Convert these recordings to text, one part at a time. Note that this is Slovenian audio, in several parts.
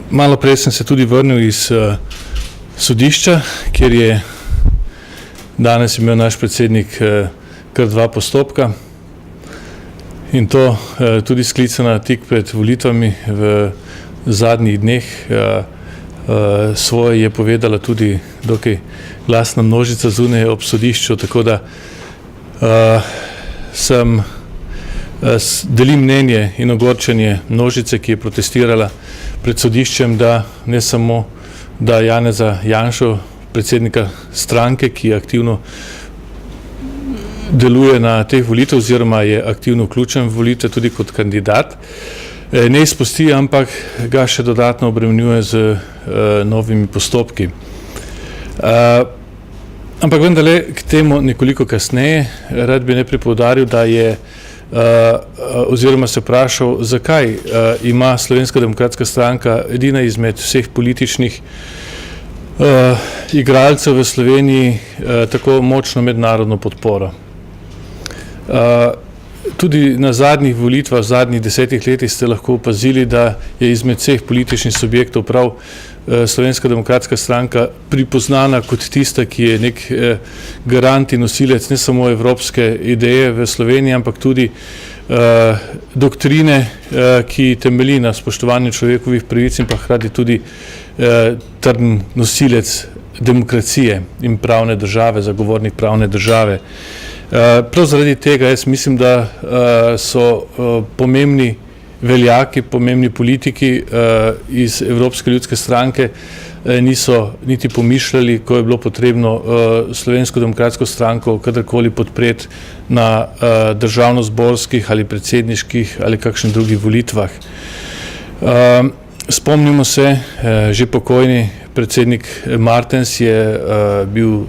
Malo prej sem se tudi vrnil iz sodišča, kjer je danes imel naš predsednik kar 2 postopka in to tudi sklicana tik pred volitvami v zadnjih dneh. Svoje je povedala tudi dokaj glasna množica zunaj ob sodišču, tako da delim mnenje in ogorčenje množice, ki je protestirala pred sodiščem, da ne samo, da Janeza Janšo, predsednika stranke, ki aktivno deluje na teh volitev oziroma je aktivno vključen v volitve tudi kot kandidat, ne izpusti, ampak ga še dodatno obremenjuje z novimi postopki. Ampak vendarle k temu nekoliko kasneje, rad bi najprej poudaril, da je oziroma se vprašal, zakaj ima Slovenska demokratska stranka edina izmed vseh političnih igralcev v Sloveniji tako močno mednarodno podporo. Tudi na zadnjih volitvah, v zadnjih 10 letih ste lahko opazili, da je izmed vseh političnih subjektov prav Slovenska demokratska stranka pripoznana kot tista, ki je nek garant in nosilec ne samo evropske ideje v Sloveniji, ampak tudi doktrine, ki temelji na spoštovanju človekovih pravic in pa hkrati tudi trden nosilec demokracije in pravne države, zagovornik pravne države. Prav zaradi tega jaz mislim, da so pomembni veljaki, pomembni politiki iz Evropske ljudske stranke niso niti pomišljali, ko je bilo potrebno Slovensko demokratsko stranko kadarkoli podpreti na državnozborskih ali predsedniških ali kakšnih drugih volitvah. Spomnimo se, že pokojni predsednik Martens je bil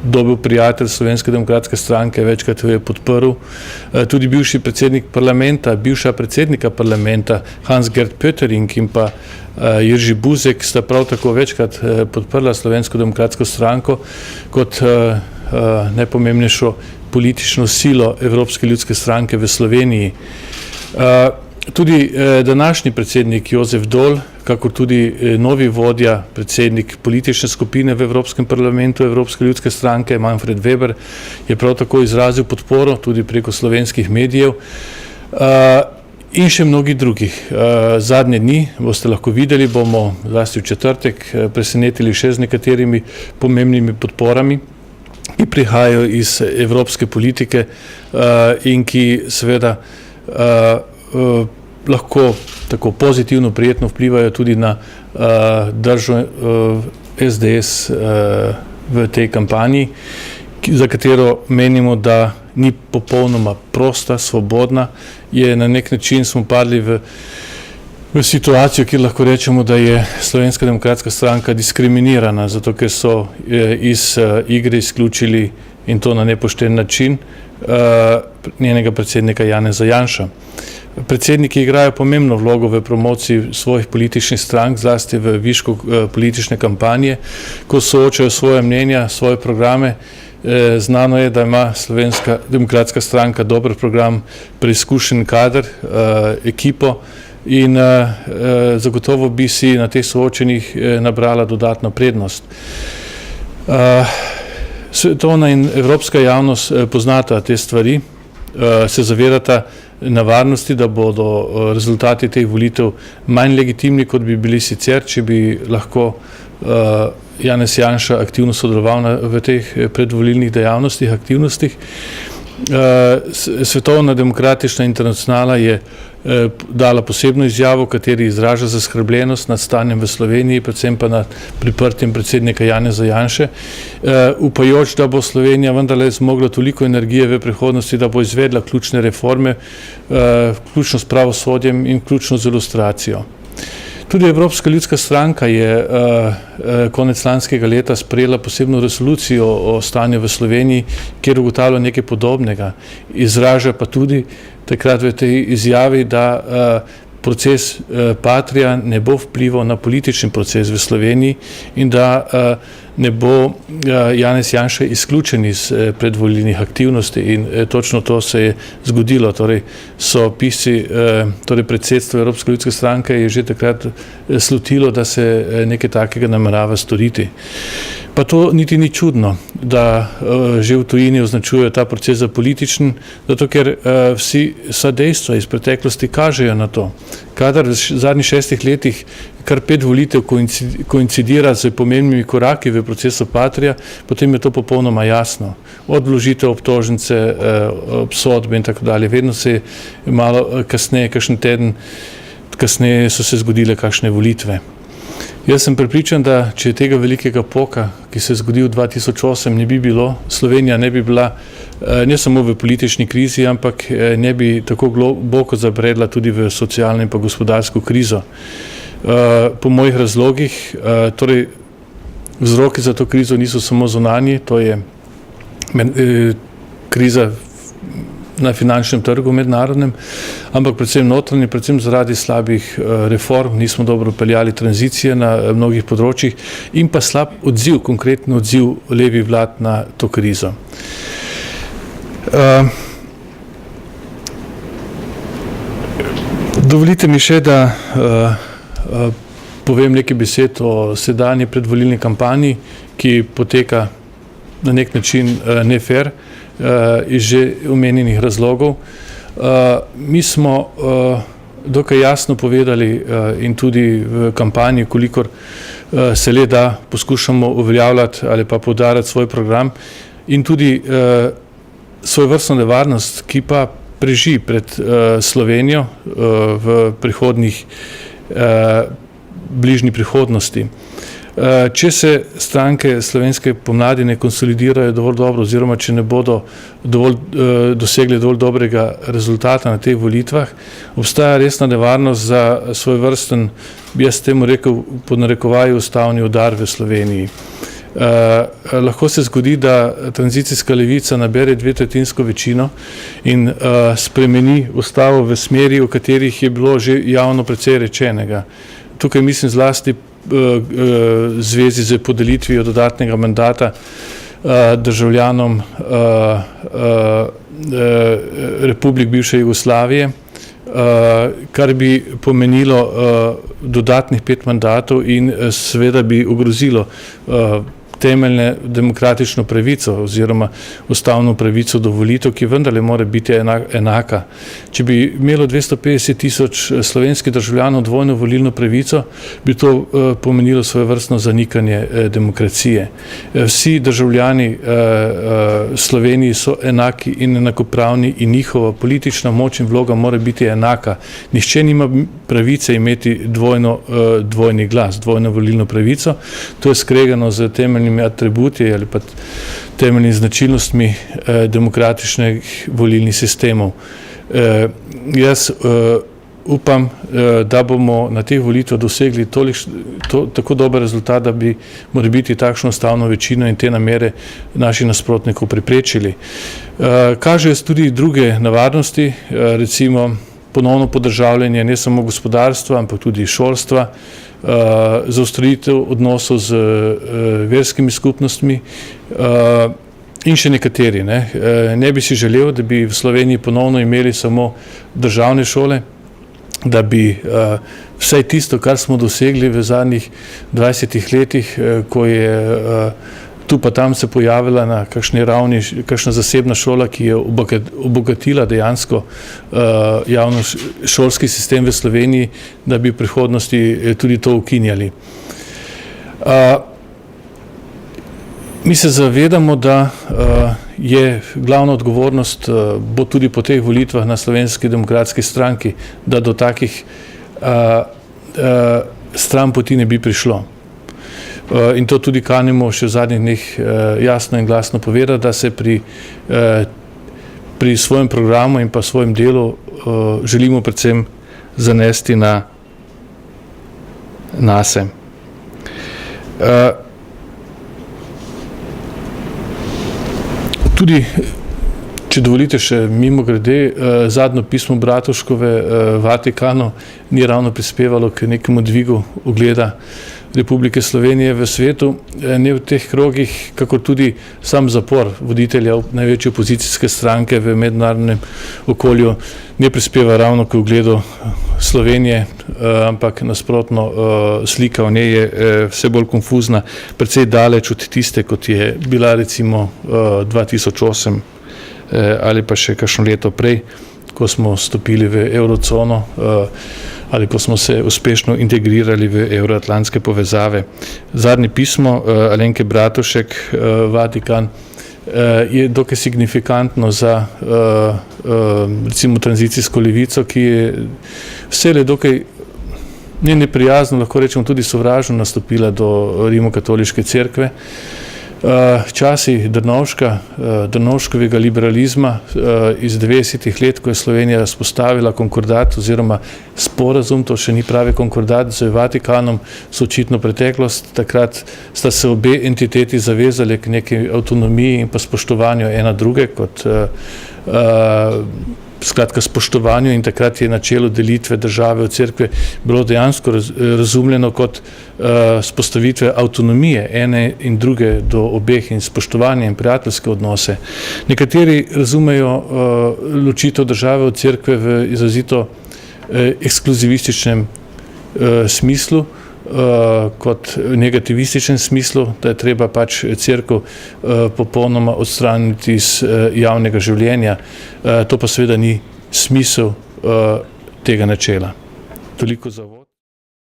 dobil prijatelj Slovenske demokratske stranke, večkrat jo je podprl. Tudi bivši predsednik parlamenta, bivša predsednika parlamenta Hans-Gert Pöttering in pa Jerzy Buzek sta prav tako večkrat podprla Slovensko demokratsko stranko kot najpomembnejšo politično silo Evropske ljudske stranke v Sloveniji. Tudi današnji predsednik Jozef Dol, kakor tudi novi vodja, predsednik politične skupine v Evropskem parlamentu Evropske ljudske stranke Manfred Weber je prav tako izrazil podporo tudi preko slovenskih medijev in še mnogih drugih. Zadnje dni boste lahko videli, bomo zlasti v četrtek presenetili še z nekaterimi pomembnimi podporami, ki prihajajo iz evropske politike in ki seveda lahko tako pozitivno, prijetno vplivajo tudi na držo SDS v tej kampanji, za katero menimo, da ni popolnoma prosta, svobodna. Je na nek način smo padli v situacijo, kjer lahko rečemo, da je Slovenska demokratska stranka diskriminirana, zato ker so iz igre izključili in to na nepošten način njenega predsednika Janeza Janša. Predsedniki igrajo pomembno vlogo v promociji svojih političnih strank, zlasti v višku politične kampanje, ko soočajo svoje mnenja, svoje programe. Znano je, da ima Slovenska demokratska stranka dober program, preizkušen kader, ekipo in zagotovo bi si na teh soočenjih nabrala dodatno prednost. Svetovna in evropska javnost poznata te stvari, se zavedata nevarnosti, da bodo rezultati teh volitev manj legitimni, kot bi bili sicer, če bi lahko Janez Janša aktivno sodeloval v teh predvolilnih dejavnostih, aktivnostih. Svetovna demokratična internacionala je dala posebno izjavo, v kateri izraža zaskrbljenost nad stanjem v Sloveniji, predvsem pa nad priprtjem predsednika Janeza Janše, upajoč, da bo Slovenija vendarle zmogla toliko energije v prihodnosti, da bo izvedla ključne reforme, vključno s pravosodjem in vključno z ilustracijo. Tudi Evropska ljudska stranka je konec lanskega leta sprejela posebno resolucijo o stanju v Sloveniji, kjer ugotavlja nekaj podobnega. Izraža pa tudi takrat v tej izjavi, da proces Patria ne bo vplival na politični proces v Sloveniji in da ne bo Janez Janša izključen iz predvolilnih aktivnosti in točno to se je zgodilo. Torej so pisci, torej predsedstvo Evropske ljudske stranke je že takrat slutilo, da se nekaj takega namerava storiti. Pa to niti ni čudno, da že v tujini označujejo ta proces za političen, zato ker vsa dejstva iz preteklosti kažejo na to. Kadar v zadnjih 6 letih kar 5 volitev koincidira z pomembnimi koraki v procesu Patria, potem je to popolnoma jasno. Od vložitev obtožnice, obsodbe in tako dalje. Vedno se je malo kasneje, kakšen teden kasneje so se zgodile kakšne volitve. Jaz sem prepričan, da če tega velikega poka, ki se je zgodil 2008, ne bi bilo, Slovenija ne bi bila ne samo v politični krizi, ampak ne bi tako globoko zabredla tudi v socialno in pa gospodarsko krizo. Po mojih razlogih, torej vzroki za to krizo niso samo zunanji, to je kriza na finančnem trgu mednarodnem, ampak predvsem notranji, predvsem zaradi slabih reform, nismo dobro peljali tranzicije na mnogih področjih in pa slab odziv, konkretno odziv levih vlad na to krizo. Dovolite mi še, da povem nekaj besed o sedanji predvolilni kampanji, ki poteka na nek način nefer, iz že omenjenih razlogov. Mi smo dokaj jasno povedali in tudi v kampanji, kolikor se le da, poskušamo uveljavljati ali pa poudarjati svoj program in tudi svojevrstno nevarnost, ki pa preži pred Slovenijo v prihodnjih bližnji prihodnosti. Če se stranke slovenske pomladi ne konsolidirajo dovolj dobro oziroma če ne bodo dosegli dovolj dobrega rezultata na teh volitvah, obstaja resna nevarnost za svojevrsten, bi jaz temu rekel, pod narekovaji ustavni udar v Sloveniji. Lahko se zgodi, da tranzicijska levica nabere 2/3 večino in spremeni ustavo v smeri, o katerih je bilo že javno precej rečenega. Tukaj mislim zlasti zvezi z podelitvijo dodatnega mandata državljanom republik bivše Jugoslavije, kar bi pomenilo dodatnih 5 mandatov in seveda bi ogrozilo temeljne demokratično pravico oziroma ustavno pravico do volitev, ki vendarle mora biti enaka. Če bi imelo 250 000 slovenskih državljanov dvojno volilno pravico, bi to pomenilo svojevrstno zanikanje demokracije. Vsi državljani Sloveniji so enaki in enakopravni in njihova politična moč in vloga mora biti enaka. Nihče nima pravice imeti dvojni glas, dvojno volilno pravico. To je skregano z temeljnimi atributi ali pa temeljnimi značilnostmi demokratičnih volilnih sistemov. Jaz upam, da bomo na teh volitvah dosegli tako dober rezultat, da bi morebiti takšno ustavno večino in te namere naših nasprotnikov preprečili. Kažejo tudi druge nevarnosti, recimo ponovno podržavljanje ne samo gospodarstva, ampak tudi šolstva, zaostritev odnosov z verskimi skupnostmi in še nekateri. Ne bi si želel, da bi v Sloveniji ponovno imeli samo državne šole, da bi vsaj tisto, kar smo dosegli v zadnjih 20 letih, ko je tu pa tam se pojavila na kakšni ravni kakšna zasebna šola, ki je obogatila dejansko javno šolski sistem v Sloveniji, da bi v prihodnosti tudi to ukinjali. Mi se zavedamo, da je glavna odgovornost bo tudi po teh volitvah na Slovenski demokratski stranki, da do takih stranpoti ne bi prišlo. In to tudi kanimo še v zadnjih dneh jasno in glasno povedati, da se pri svojem programu in pa svojem delu želimo predvsem zanesti na nase. Tudi Če dovolite še mimo grede, zadnjo pismo Bratuškove Vatikanu ni ravno prispevalo k nekemu dvigu ugleda Republike Slovenije v svetu, ne v teh krogih, kakor tudi sam zapor voditelja največje opozicijske stranke v mednarodnem okolju ne prispeva ravno k ugledu Slovenije, ampak nasprotno slika o njej je vse bolj konfuzna, precej daleč od tiste, kot je bila recimo 2008 ali pa še kakšno leto prej, ko smo stopili v evrocono ali ko smo se uspešno integrirali v evroatlantske povezave. Zadnje pismo Alenke Bratušek, Vatikan, je dokaj signifikantno za recimo tranzicijsko levico, ki je vselej dokaj ne neprijazno, lahko rečemo tudi sovražno nastopila do rimokatoliške cerkve. Časi Drnovškovega liberalizma iz 90-ih let, ko je Slovenija vzpostavila konkordat oziroma sporazum, to še ni pravi konkordat z Vatikanom, so očitno preteklost. Takrat sta se obe entiteti zavezali k neki avtonomiji in pa spoštovanju ena druge kot skratka spoštovanju, in takrat je načelo delitve države od cerkve bilo dejansko razumljeno kot vzpostavitve avtonomije ene in druge do obeh in spoštovanje in prijateljske odnose. Nekateri razumejo ločitev države od cerkve v izrazito ekskluzivističnem smislu, kot negativističnem smislu, da je treba pač cerkev popolnoma odstraniti iz javnega življenja. To pa seveda ni smisel tega načela. Toliko za uvod.